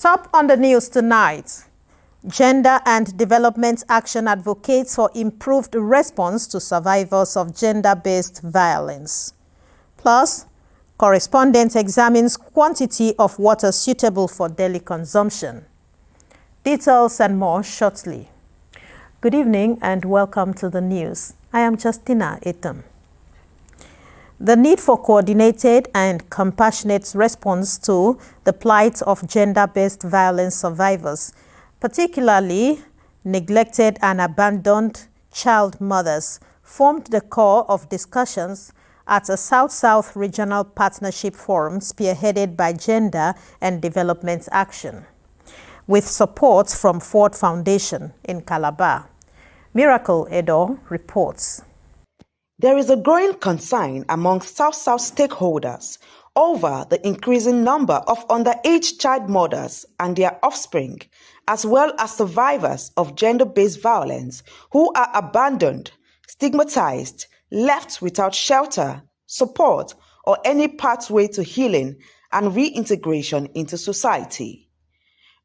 Top on the news tonight, Gender and Development Action advocates for improved response to survivors of gender-based violence. Plus, correspondent examines quantity of water suitable for daily consumption. Details and more shortly. Good evening and welcome to the news. I am Justina Etam. The need for coordinated and compassionate response to the plight of gender-based violence survivors, particularly neglected and abandoned child mothers, formed the core of discussions at a South-South Regional Partnership Forum spearheaded by Gender and Development Action, with support from Ford Foundation in Calabar. Miracle Edo reports. There is a growing concern among South-South stakeholders over the increasing number of underage child mothers and their offspring, as well as survivors of gender-based violence who are abandoned, stigmatized, left without shelter, support, or any pathway to healing and reintegration into society.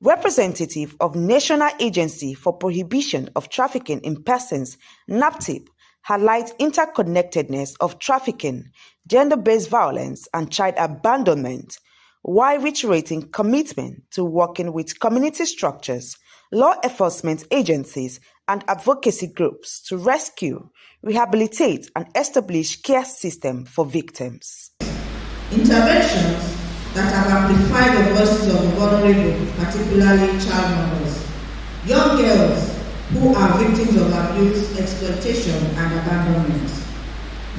Representative of National Agency for Prohibition of Trafficking in Persons, NAPTIP, highlights interconnectedness of trafficking, gender-based violence, and child abandonment, while reiterating commitment to working with community structures, law enforcement agencies, and advocacy groups to rescue, rehabilitate, and establish care systems for victims. Interventions that have amplified the voices of the vulnerable, particularly child mothers, young girls who are victims of abuse, exploitation, and abandonment.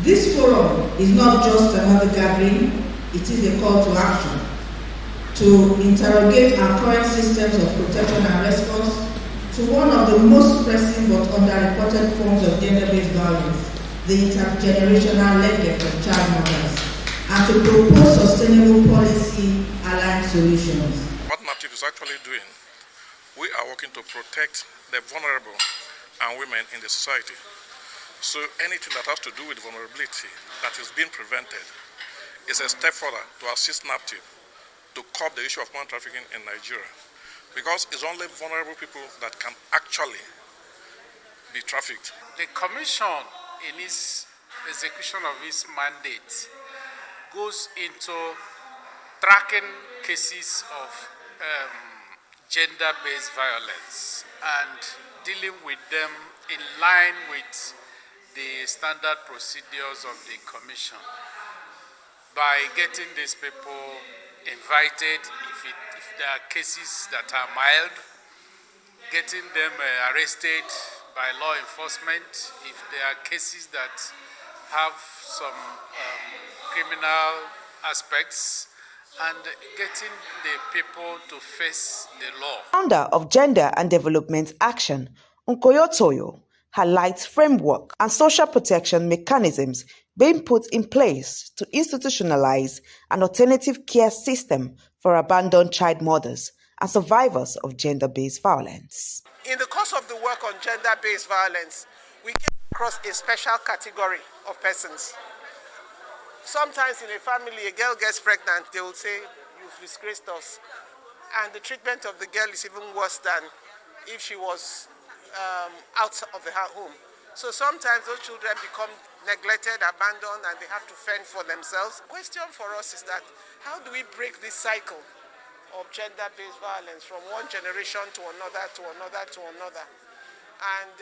This forum is not just another gathering, it is a call to action to interrogate our current systems of protection and response to one of the most pressing but underreported forms of gender-based violence, the intergenerational legacy of child mothers, and to propose sustainable policy-aligned solutions. What NAPTIP is actually doing, we are working to protect the vulnerable and women in the society. So anything that has to do with vulnerability that is being prevented is a step further to assist NAPTIP to curb the issue of human trafficking in Nigeria. Because it's only vulnerable people that can actually be trafficked. The Commission, in its execution of its mandate, goes into tracking cases of gender-based violence and dealing with them in line with the standard procedures of the Commission by getting these people invited if there are cases that are mild, getting them arrested by law enforcement if there are cases that have some criminal aspects, and getting the people to face the law. Founder of Gender and Development Action, Nkoyo Toyo, highlights framework and social protection mechanisms being put in place to institutionalize an alternative care system for abandoned child mothers and survivors of gender-based violence. In the course of the work on gender-based violence, we came across a special category of persons. Sometimes in a family, a girl gets pregnant, they will say, "You've disgraced us." And the treatment of the girl is even worse than if she was out of the home. So sometimes those children become neglected, abandoned, and they have to fend for themselves. The question for us is that, how do we break this cycle of gender-based violence from one generation to another, to another, to another? And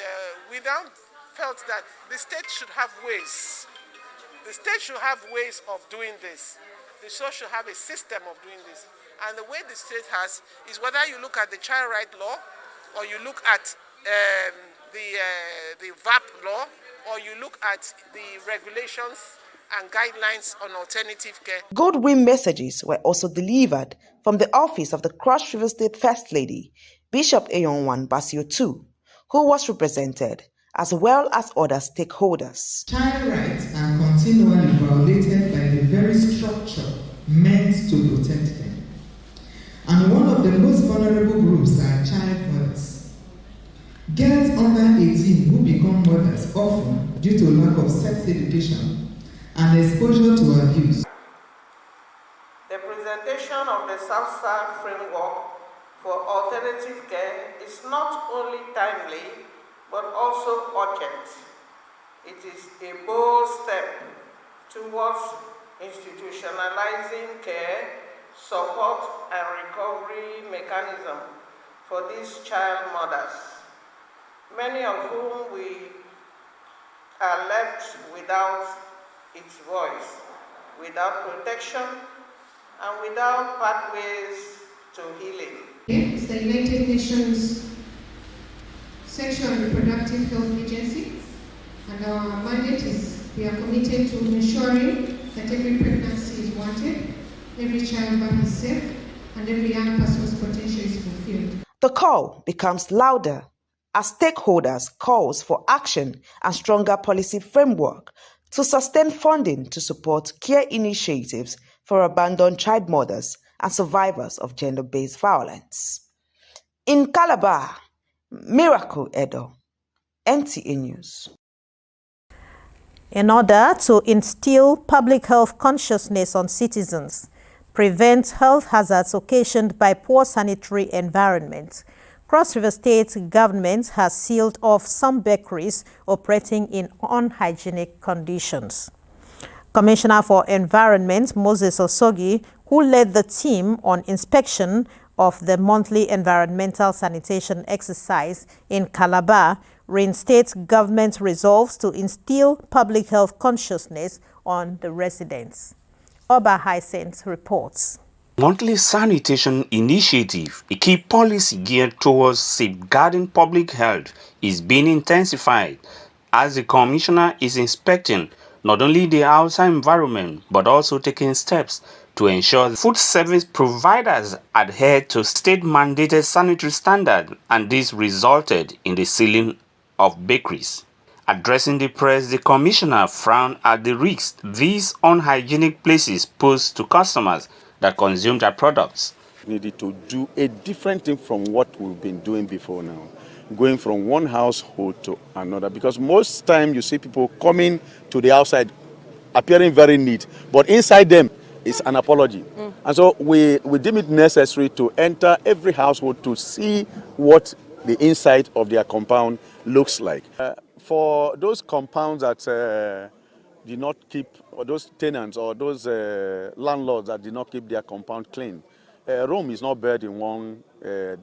we now felt that the state should have ways. The state should have ways of doing this. The state should have a system of doing this. And the way the state has is whether you look at the child right law or you look at the VAP law, or you look at the regulations and guidelines on alternative care. Goodwill messages were also delivered from the office of the Cross River State First Lady, Bishop Ayonwan Basio II, who was represented, as well as other stakeholders. Child rights are continually violated by the very structure meant to protect them. And one of the most vulnerable groups are child mothers. Girls under 18 who become mothers often due to lack of sex education and exposure to abuse. The presentation of the South-South framework for alternative care is not only timely, but also urgent. It is a bold step towards institutionalizing care, support, and recovery mechanism for these child mothers, many of whom we are left without its voice, without protection, and without pathways to healing. It's the United Nations Sexual and Reproductive Health Agency, and our mandate is we are committed to ensuring that every pregnancy is wanted, every childbirth is safe, and every young person's potential is fulfilled. The call becomes louder as stakeholders calls for action and stronger policy framework to sustain funding to support care initiatives for abandoned child mothers and survivors of gender-based violence. In Calabar, Miracle Edo, NTA News. In order to instill public health consciousness on citizens, prevent health hazards occasioned by poor sanitary environment, Cross River State government has sealed off some bakeries operating in unhygienic conditions. Commissioner for Environment Moses Osogi, who led the team on inspection of the monthly environmental sanitation exercise in Calabar, reinstates government resolves to instill public health consciousness on the residents. Oba Hyacinth reports. Monthly sanitation initiative, a key policy geared towards safeguarding public health, is being intensified as the commissioner is inspecting not only the outside environment but also taking steps to ensure food service providers adhere to state-mandated sanitary standards, and this resulted in the sealing of bakeries. Addressing the press, the commissioner frowned at the risks these unhygienic places pose to customers that consume their products. We needed to do a different thing from what we've been doing before now, going from one household to another, because most time you see people coming to the outside appearing very neat, but inside them is an apology. And so we deem it necessary to enter every household to see what the inside of their compound looks like. For those compounds that did not keep, or those tenants or those landlords that did not keep their compound clean, Rome is not built in one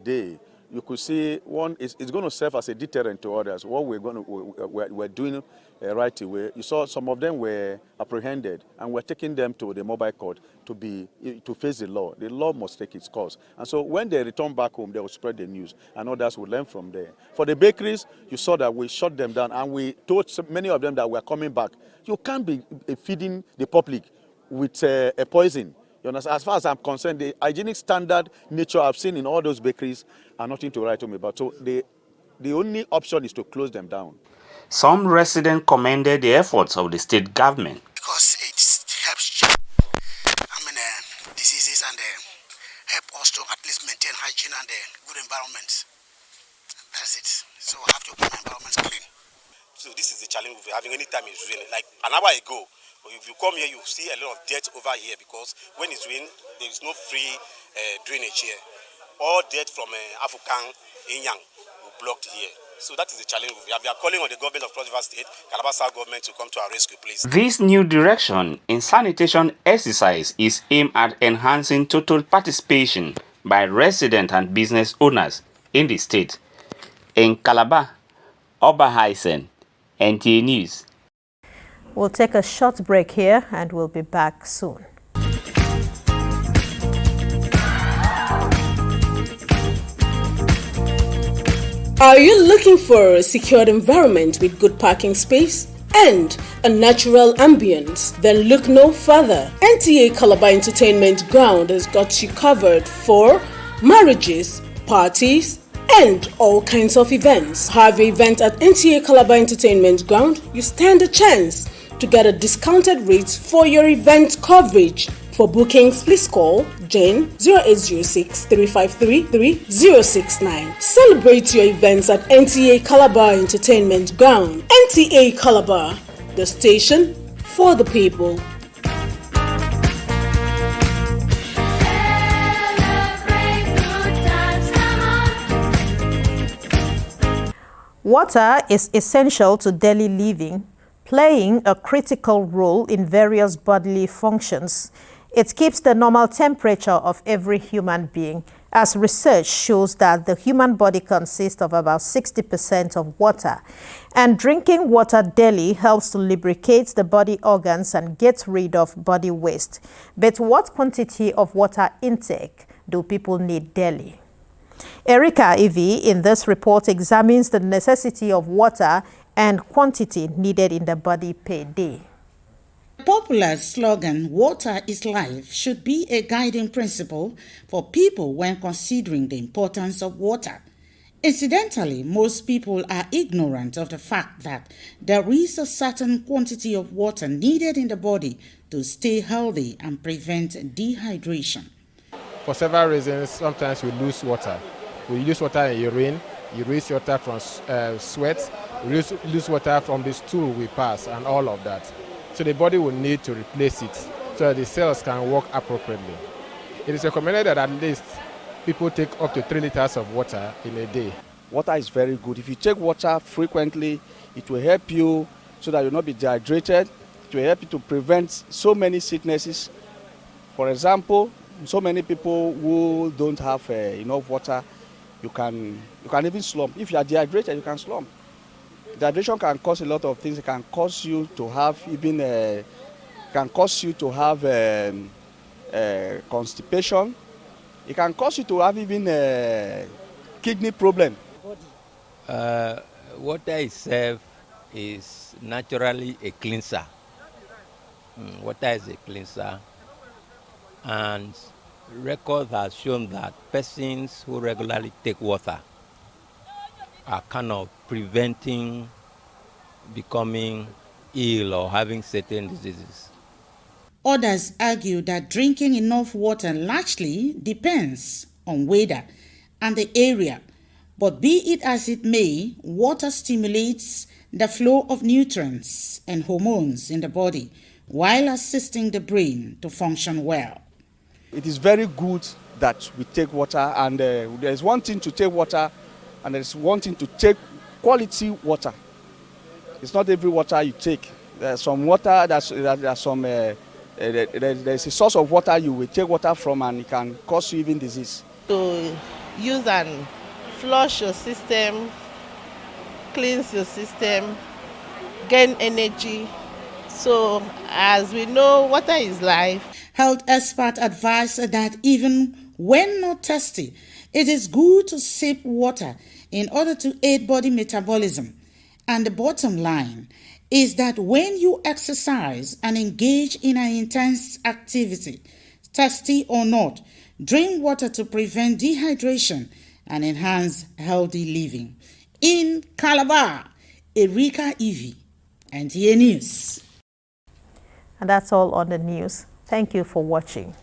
day. You could see it's going to serve as a deterrent to others. What we're doing right away. You saw some of them were apprehended, and we're taking them to the mobile court to face the law. The law must take its course. And so when they return back home, they will spread the news, and others will learn from there. For the bakeries, you saw that we shut them down, and we told many of them that we're coming back. You can't be feeding the public with a poison. You understand? As far as I'm concerned, the hygienic standard nature I've seen in all those bakeries are nothing to write home about. So the only option is to close them down. Some residents commended the efforts of the state government. Because it helps diseases and help us to at least maintain hygiene and good environments. That's it. So I have to keep my environment clean. So this is the challenge we're having anytime it's raining. Like an hour ago, if you come here, you see a lot of dirt over here because when it's raining, there is no free drainage here. All dirt from African Inyang will blocked here. So that is the challenge we have. We are calling on the government of Cross River State, Calabar South government to come to our rescue, please. This new direction in sanitation exercise is aimed at enhancing total participation by resident and business owners in the state. In Calabar, Oba Hyacinth, NTA News. We'll take a short break here and we'll be back soon. Are you looking for a secured environment with good parking space and a natural ambience? Then look no further. Nta Calabar Entertainment Ground has got you covered for marriages, parties, and all kinds of events. Have an event at Nta Calabar Entertainment Ground, you stand a chance to get a discounted rate for your event coverage. For bookings, please call Jane 0806 353 3069. Celebrate your events at Nta Calabar Entertainment Ground. Nta Calabar, the station for the people. Water is essential to daily living, playing a critical role in various bodily functions. It keeps the normal temperature of every human being, as research shows that the human body consists of about 60% of water. And drinking water daily helps to lubricate the body organs and get rid of body waste. But what quantity of water intake do people need daily? Erica Ivy in this report examines the necessity of water and quantity needed in the body per day. The popular slogan, "Water is life," should be a guiding principle for people when considering the importance of water. Incidentally, most people are ignorant of the fact that there is a certain quantity of water needed in the body to stay healthy and prevent dehydration. For several reasons, sometimes we lose water. We lose water in urine, you lose water from sweat, we lose water from the stool we pass, and all of that. So the body will need to replace it so that the cells can work appropriately. It is recommended that at least people take up to 3 liters of water in a day. Water is very good. If you take water frequently, it will help you so that you'll not be dehydrated. It will help you to prevent so many sicknesses. For example, so many people who don't have enough water, you can even slump. If you are dehydrated, you can slump. Dehydration can cause a lot of things. It can cause you to have constipation. It can cause you to have even kidney problem. Water itself is naturally a cleanser. Water is a cleanser, and record has shown that persons who regularly take water are kind of preventing becoming ill or having certain diseases. Others argue that drinking enough water largely depends on weather and the area. But be it as it may, water stimulates the flow of nutrients and hormones in the body while assisting the brain to function well. It is very good that we take water, and there's one thing to take water and there's one thing to take quality water. It's not every water you take. There's some water, there's a source of water you will take water from and it can cause you even disease. To use and flush your system, cleanse your system, gain energy. So as we know, water is life. Health experts advise that even when not thirsty, it is good to sip water in order to aid body metabolism. And the bottom line is that when you exercise and engage in an intense activity, thirsty or not, drink water to prevent dehydration and enhance healthy living. In Calabar, Erica Ivy, Nta News. And that's all on the news. Thank you for watching.